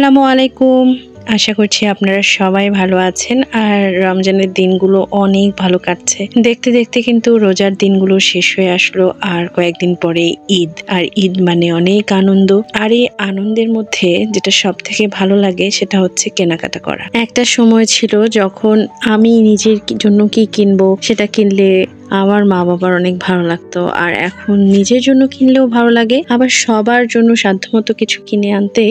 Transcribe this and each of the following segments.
আসসালামু আলাইকুম। আশা করছি আপনারা সবাই ভালো আছেন আর রমজানের দিনগুলো অনেক ভালো কাটছে। দেখতে দেখতে কিন্তু রোজার দিনগুলো শেষ হয়ে আসলো আর কয়েকদিন পরে ঈদ। আর ঈদ মানে অনেক আনন্দ। আর এই আনন্দের মধ্যে যেটা সব থেকে ভালো লাগে সেটা হচ্ছে কেনাকাটা করা। একটা সময় ছিল যখন আমি নিজের জন্য কি কিনবো সেটা কিনলে আমার মা বাবার অনেক ভালো লাগতো, আর এখন নিজের জন্য কিনলেও ভালো লাগে, আবার সবার জন্য সাধ্যমতো কিছু কিনে আনতে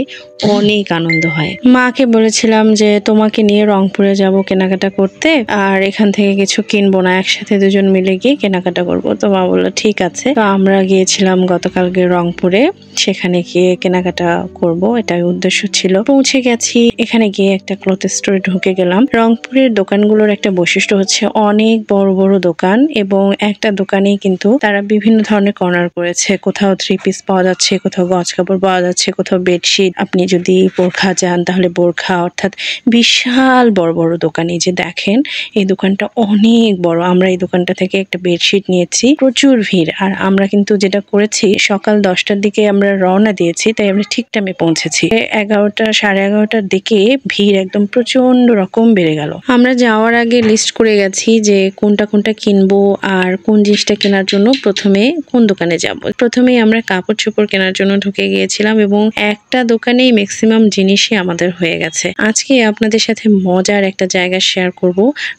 অনেক আনন্দ হয়। মাকে বলেছিলাম যে তোমাকে নিয়ে রংপুরে যাব কেনাকাটা করতে, আর এখান থেকে কিছু কিনবো না, একসাথে দুজন মিলে গিয়ে কেনাকাটা করবো। তো মা বললো ঠিক আছে। তো আমরা গিয়েছিলাম গতকালকে রংপুরে, সেখানে গিয়ে কেনাকাটা করব, এটাই উদ্দেশ্য ছিল। পৌঁছে গেছি, এখানে গিয়ে একটা ক্লথ স্টোরে ঢুকে গেলাম। রংপুরের দোকানগুলোর একটা বৈশিষ্ট্য হচ্ছে অনেক বড় বড় দোকান, এবং একটা দোকানেই কিন্তু তারা বিভিন্ন ধরনের কর্নার করেছে। কোথাও 3 পিস পাওয়া যাচ্ছে, কোথাও গজ কাপড় পাওয়া যাচ্ছে, কোথাও বেডশিট, আপনি যদি বোরখা চান তাহলে বোরখা, অর্থাৎ বিশাল বড় বড় দোকান। এই যে দেখেন, এই দোকানটা অনেক বড়। আমরা এই দোকানটা থেকে একটা বেডশিট নিয়েছি, প্রচুর ভিড়। আর আমরা কিন্তু যেটা করেছি, সকাল 10টার দিকে আমরা রওনা দিয়েছি, তাই আমরা ঠিক টাইমে পৌঁছেছি। 11টা সাড়ে 11টার দিকে ভিড় একদম প্রচন্ড রকম বেড়ে গেল। আমরা যাওয়ার আগে লিস্ট করে গেছি যে কোনটা কোনটা কিনবো আর কোন জিনিসটা কেনার জন্য প্রথমে কোন দোকানে যাব। প্রথমেই আমরা কাপড় চোপড় কেনার জন্য ঢুকে গিয়েছিলাম, এবং একটা দোকানেই ম্যাক্সিমাম জিনিসই আমাদের হয়ে গেছে। আজকে আপনাদের সাথে মজার একটা জায়গা শেয়ার করব,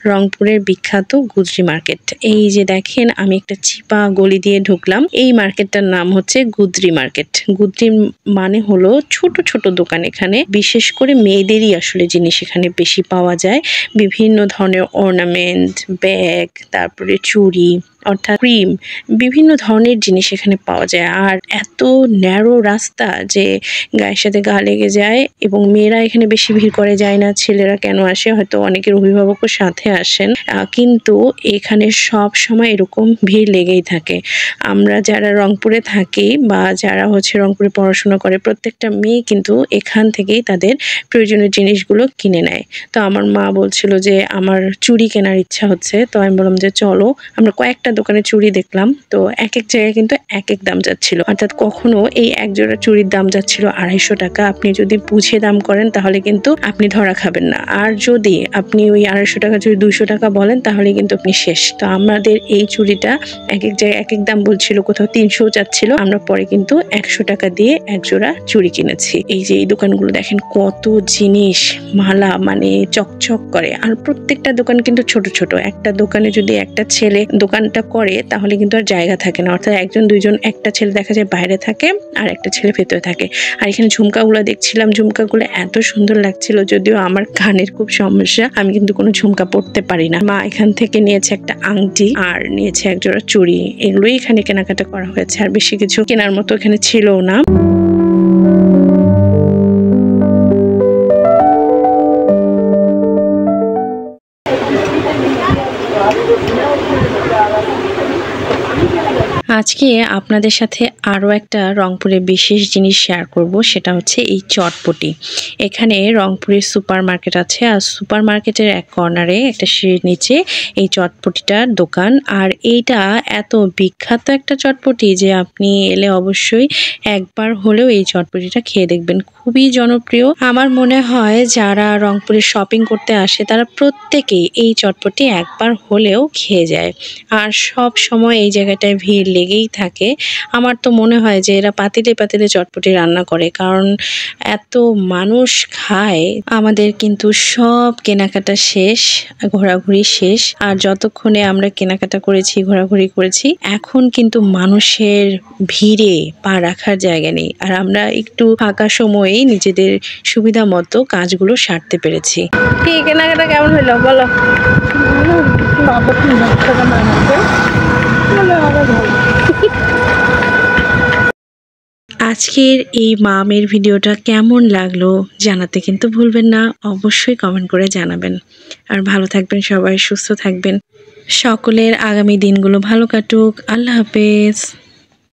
রংপুরের বিখ্যাত গুজরি মার্কেট। এই যে দেখেন, আমি একটা চিপা গলি দিয়ে ঢুকলাম। এই মার্কেটটার নাম হচ্ছে গুজরি মার্কেট। গুজরি মানে হলো ছোট ছোট দোকান। এখানে বিশেষ করে মেয়েদেরই আসলে জিনিস এখানে বেশি পাওয়া যায়। বিভিন্ন ধরনের অর্নামেন্ট, ব্যাগ, তারপরে চুড়ি, অর্থাৎ ক্রিম, বিভিন্ন ধরনের জিনিস এখানে পাওয়া যায়। আর এত ন্যারো রাস্তা যে গায়ের সাথে গা লেগে যায়, এবং মেয়েরা এখানে বেশি ভিড় করে যায় না। ছেলেরা কেন আসে, হয়তো অনেকের অভিভাবকও সাথে আসেন, কিন্তু এখানে সব সময় এরকম ভিড় লেগেই থাকে। আমরা যারা রংপুরে থাকি বা যারা হচ্ছে রংপুরে পড়াশোনা করে, প্রত্যেকটা মেয়ে কিন্তু এখান থেকেই তাদের প্রয়োজনীয় জিনিসগুলো কিনে নেয়। তো আমার মা বলছিল যে আমার চুড়ি কেনার ইচ্ছা হচ্ছে, তো আমি বললাম যে চলো। আমরা কয়েকটা দোকানে চুড়ি দেখলাম, তো এক এক জায়গায় কিন্তু এক এক দাম যাচ্ছিল। অর্থাৎ কখনো এই এক জোড়া চুড়ির দাম যাচ্ছিল 250 টাকা। আপনি যদি বুঝে দাম করেন তাহলে কিন্তু আপনি ধরা খাবেন না, আর যদি আপনি ওই 250 টাকা চুড়ি 200 টাকা বলেন তাহলে কিন্তু আপনি শেষ। তো আমাদের এই চুড়িটা এক এক জায়গায় এক এক দাম বলছিল, কোথাও 300 যাচ্ছিল। আমরা পরে কিন্তু 100 টাকা দিয়ে এক জোড়া চুড়ি কিনেছি। এই যে এই দোকানগুলো দেখেন, কত জিনিস, মালা মানে চকচক করে। আর প্রত্যেকটা দোকান কিন্তু ছোট ছোট। একটা দোকানে যদি একটা ছেলে দোকানটা করে তাহলে কিন্তু আর জায়গা থাকে না, অর্থাৎ একজন দুইজন, একটা ছেলে দেখা যায় বাইরে থাকে আর একটা ছেলে ভেতরে থাকে। আর এখানে ঝুমকাগুলো দেখছিলাম, ঝুমকাগুলো এত সুন্দর লাগছিল। যদিও আমার কানের খুব সমস্যা, আমি কিন্তু কোনো ঝুমকা পরতে পারি না। মা এখান থেকে নিয়েছে একটা আংটি আর নিয়েছে এক জোড়া চুড়ি। এগুলোই এখানে কেনাকাটা করা হয়েছে, আর বেশি কিছু কেনার মতো এখানে ছিল না। আজকে আপনাদের সাথে আরও একটা রংপুরের বিশেষ জিনিস শেয়ার করব, সেটা হচ্ছে এই চটপটি। এখানে রংপুরের সুপার মার্কেট আছে, আর সুপার মার্কেটের এক কর্নারে একটা সিঁড়ির নিচে এই চটপটিটার দোকান। আর এইটা এত বিখ্যাত একটা চটপটি যে আপনি এলে অবশ্যই একবার হলেও এই চটপটিটা খেয়ে দেখবেন। খুবই জনপ্রিয়। আমার মনে হয় যারা রংপুরে শপিং করতে আসে তারা প্রত্যেকেই এই চটপটি একবার হলেও খেয়ে যায়। আর সব সময় এই জায়গাটায় ভিড় লেগেই থাকে। আমার তো মনে হয় যে এরা পাতিলে পাতিলে চটপটি রান্না করে, কারণ এত মানুষ খায়। আমাদের কিন্তু সব কেনাকাটা শেষ, ঘোরাঘুরি শেষ। আর যতক্ষণে আমরা কেনাকাটা করেছি, ঘোরাঘুরি করেছি, এখন কিন্তু মানুষের ভিড়ে পা রাখার জায়গা নেই। আর আমরা একটু ফাঁকা সময়েই নিজেদের সুবিধা মতো কাজগুলো সারতে পেরেছি। কি কেনাকাটা কেমন হলো বলো? আজকের এই মামের ভিডিওটা কেমন লাগলো জানাতে কিন্তু ভুলবেন না, অবশ্যই কমেন্ট করে জানাবেন। আর ভালো থাকবেন সবাই, সুস্থ থাকবেন। সকলের আগামী দিনগুলো ভালো কাটুক। আল্লাহ হাফেজ।